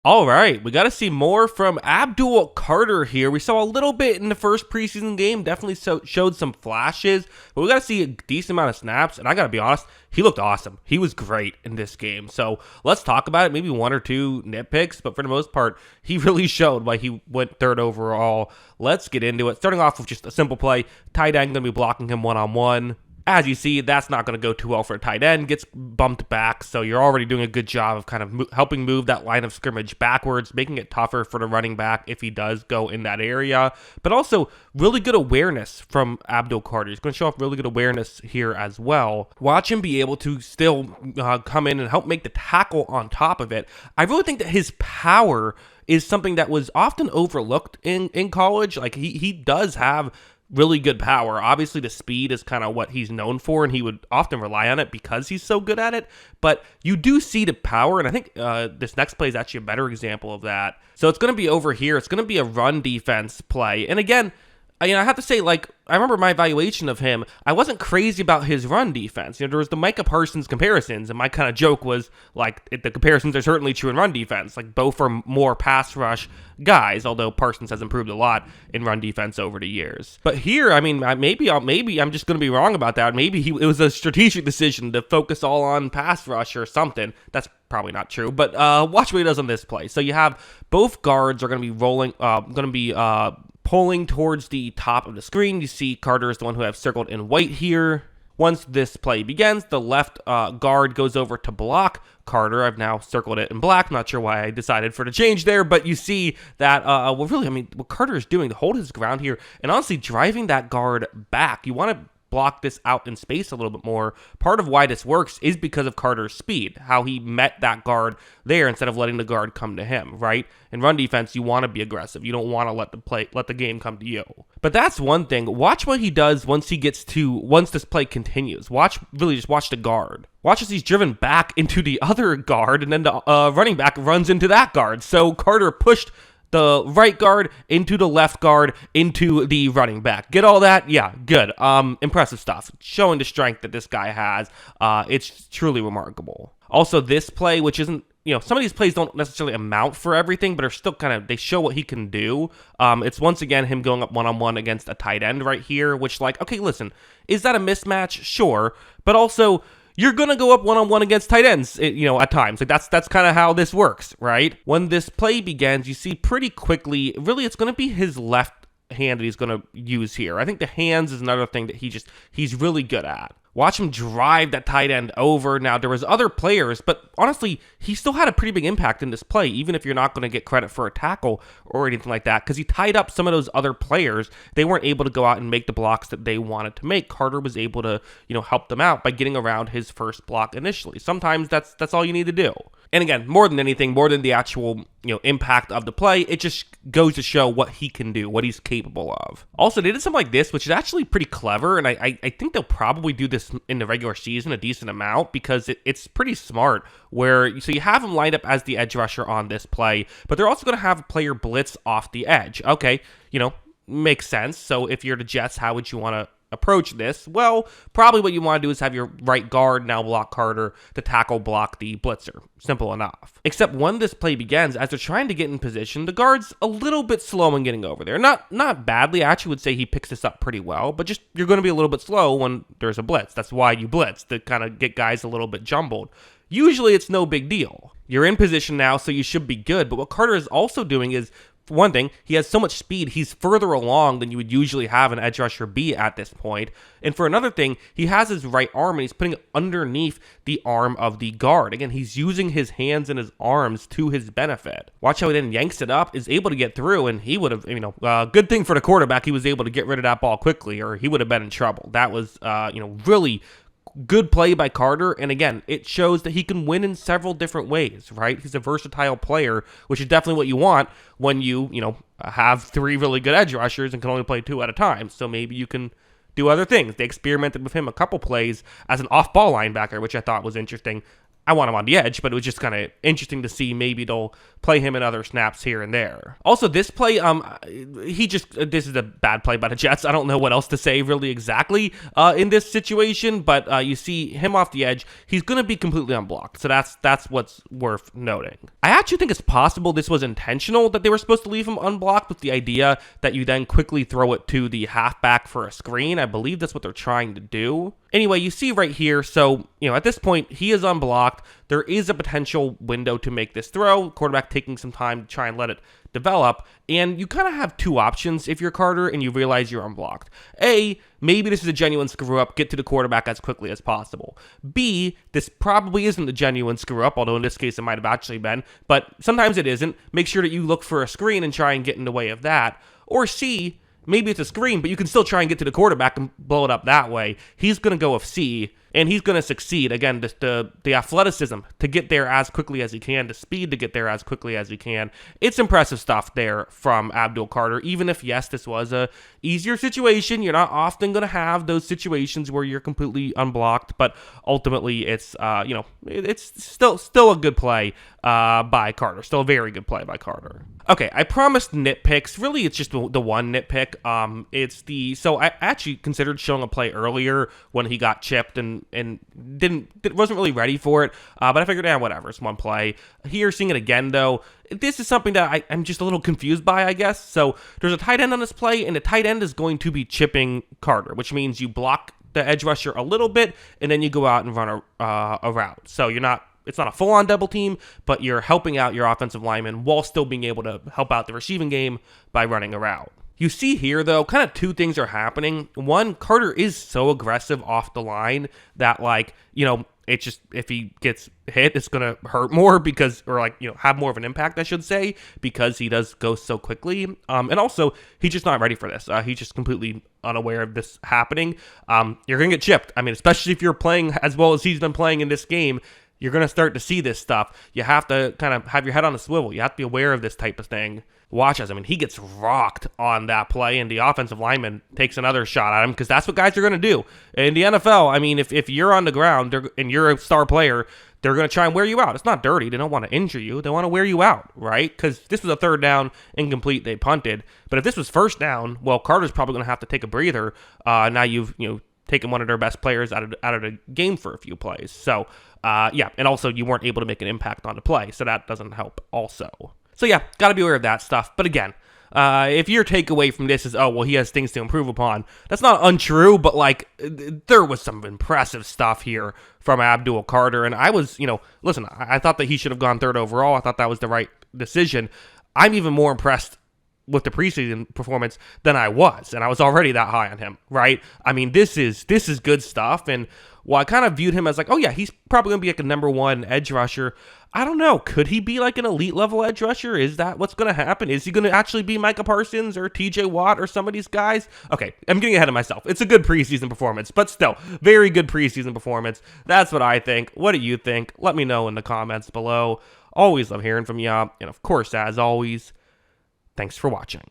All right, we got to see more from Abdul Carter here. We saw a little bit in the first preseason game, definitely showed some flashes, but we got to see a decent amount of snaps, and I got to be honest, he looked awesome. He was great in this game. So let's talk about it, maybe one or two nitpicks, but for the most part, he really showed why he went third overall. Let's get into it. Starting off with just a simple play, tight end going to be blocking him one-on-one. As you see, that's not going to go too well for a tight end. Gets bumped back, so you're already doing a good job of kind of helping move that line of scrimmage backwards, making it tougher for the running back if he does go in that area. But also, really good awareness from Abdul Carter. He's going to show off really good awareness here as well. Watch him be able to still come in and help make the tackle on top of it. I really think that his power is something that was often overlooked in college. Like, he does have really good power. Obviously, the speed is kind of what he's known for, and he would often rely on it because he's so good at it. But you do see the power, and I think this next play is actually a better example of that. So it's going to be over here. It's going to be a run defense play. And again, I have to say, like, I remember my evaluation of him, I wasn't crazy about his run defense. There was the Micah Parsons comparisons, and my kind of joke was, like, the comparisons are certainly true in run defense. Like, both are more pass rush guys, although Parsons has improved a lot in run defense over the years. But here, I mean, maybe I'm just going to be wrong about that. Maybe it was a strategic decision to focus all on pass rush or something. That's probably not true, but watch what he does on this play. So you have both guards are going to be pulling towards the top of the screen. You see Carter is the one who I have circled in white here. Once this play begins, the left guard goes over to block Carter. I've now circled it in black. Not sure why I decided for the change there, but you see that, what Carter is doing to hold his ground here and honestly driving that guard back. You want to block this out in space a little bit more. Part of why this works is because of Carter's speed, how he met that guard there instead of letting the guard come to him, right? In run defense, you want to be aggressive. You don't want to let the game come to you. But that's one thing. Watch what he does once this play continues. Just watch the guard. Watch as he's driven back into the other guard, and then the running back runs into that guard. So Carter pushed the right guard into the left guard into the running back. Get all that? Yeah, good. Impressive stuff. Showing the strength that this guy has. It's truly remarkable. Also, this play, which isn't, some of these plays don't necessarily amount for everything, but are still they show what he can do. It's once again him going up one-on-one against a tight end right here, which, okay, listen, is that a mismatch? Sure. But also, you're going to go up one-on-one against tight ends, at times. Like, that's kind of how this works, right? When this play begins, you see pretty quickly, really, it's going to be his left hand that he's going to use here. I think the hands is another thing that he's really good at. Watch him drive that tight end over. Now, there was other players, but honestly, he still had a pretty big impact in this play, even if you're not going to get credit for a tackle or anything like that, because he tied up some of those other players. They weren't able to go out and make the blocks that they wanted to make. Carter was able to, help them out by getting around his first block initially. Sometimes that's all you need to do. And again, more than anything, more than the actual, impact of the play, it just goes to show what he can do, what he's capable of. Also, they did something like this, which is actually pretty clever, and I think they'll probably do this in the regular season a decent amount because it's pretty smart, where so you have him lined up as the edge rusher on this play, but they're also going to have a player blitz off the edge. Okay, makes sense. So if you're the Jets, how would you want to approach this? Well, probably what you want to do is have your right guard now block Carter, to tackle block the blitzer. Simple enough. Except when this play begins, as they're trying to get in position, the guard's a little bit slow in getting over there. Not badly. I actually would say he picks this up pretty well, but just you're going to be a little bit slow when there's a blitz. That's why you blitz, to kind of get guys a little bit jumbled. Usually it's no big deal. You're in position now, so you should be good. But what Carter is also doing is, for one thing, he has so much speed, he's further along than you would usually have an edge rusher be at this point. And for another thing, he has his right arm and he's putting it underneath the arm of the guard. Again, he's using his hands and his arms to his benefit. Watch how he then yanks it up, is able to get through, and he would have, good thing for the quarterback, he was able to get rid of that ball quickly, or he would have been in trouble. That was, really good play by Carter, and again, it shows that he can win in several different ways, right? He's a versatile player, which is definitely what you want when you have three really good edge rushers and can only play two at a time. So maybe you can do other things. They experimented with him a couple plays as an off-ball linebacker, which I thought was interesting. I want him on the edge, but it was just kind of interesting to see. Maybe they'll play him in other snaps here and there. Also, this play, this is a bad play by the Jets. I don't know what else to say really exactly in this situation, but you see him off the edge. He's going to be completely unblocked, so that's what's worth noting. I actually think it's possible this was intentional, that they were supposed to leave him unblocked with the idea that you then quickly throw it to the halfback for a screen. I believe that's what they're trying to do. Anyway, you see right here, so, at this point, he is unblocked. There is a potential window to make this throw. Quarterback taking some time to try and let it develop. And you kind of have two options if you're Carter and you realize you're unblocked. A, maybe this is a genuine screw-up. Get to the quarterback as quickly as possible. B, this probably isn't a genuine screw-up, although in this case it might have actually been. But sometimes it isn't. Make sure that you look for a screen and try and get in the way of that. Or C, maybe it's a screen, but you can still try and get to the quarterback and blow it up that way. He's going to go with C, and he's going to succeed. Again, the athleticism to get there as quickly as he can, the speed to get there as quickly as he can. It's impressive stuff there from Abdul Carter, even if, yes, this was a easier situation. You're not often going to have those situations where you're completely unblocked, but ultimately it's, it's still a good play by Carter. Still a very good play by Carter. Okay, I promised nitpicks. Really, it's just the one nitpick. So I actually considered showing a play earlier when he got chipped and wasn't really ready for it. But I figured, whatever, it's one play. Here, seeing it again though, this is something that I'm just a little confused by, I guess. So there's a tight end on this play, and the tight end is going to be chipping Carter, which means you block the edge rusher a little bit, and then you go out and run a route. So it's not a full-on double team, but you're helping out your offensive lineman while still being able to help out the receiving game by running a route. You see here, though, kind of two things are happening. One, Carter is so aggressive off the line that, it just, if he gets hit, it's going to hurt more have more of an impact, I should say, because he does go so quickly. And also, he's just not ready for this. He's just completely unaware of this happening. You're going to get chipped. Especially if you're playing as well as he's been playing in this game, you're going to start to see this stuff. You have to kind of have your head on a swivel. You have to be aware of this type of thing. Watch as, he gets rocked on that play, and the offensive lineman takes another shot at him, because that's what guys are going to do. In the NFL, if you're on the ground and you're a star player, they're going to try and wear you out. It's not dirty. They don't want to injure you. They want to wear you out, right? Because this was a third down, incomplete, they punted. But if this was first down, well, Carter's probably going to have to take a breather. Now you've, taken one of their best players out of the game for a few plays. So, and also you weren't able to make an impact on the play, so that doesn't help also. So got to be aware of that stuff. But again, if your takeaway from this is, he has things to improve upon, that's not untrue, but there was some impressive stuff here from Abdul Carter. And I was, listen, I thought that he should have gone third overall. I thought that was the right decision. I'm even more impressed with the preseason performance than I was, and I was already that high on him, right? This is good stuff, and while I kind of viewed him as he's probably going to be a number one edge rusher, I don't know, could he be an elite level edge rusher? Is that what's going to happen? Is he going to actually be Micah Parsons or TJ Watt or some of these guys? Okay, I'm getting ahead of myself. It's a good preseason performance, but still, very good preseason performance. That's what I think. What do you think? Let me know in the comments below. Always love hearing from you, and of course, as always, thanks for watching.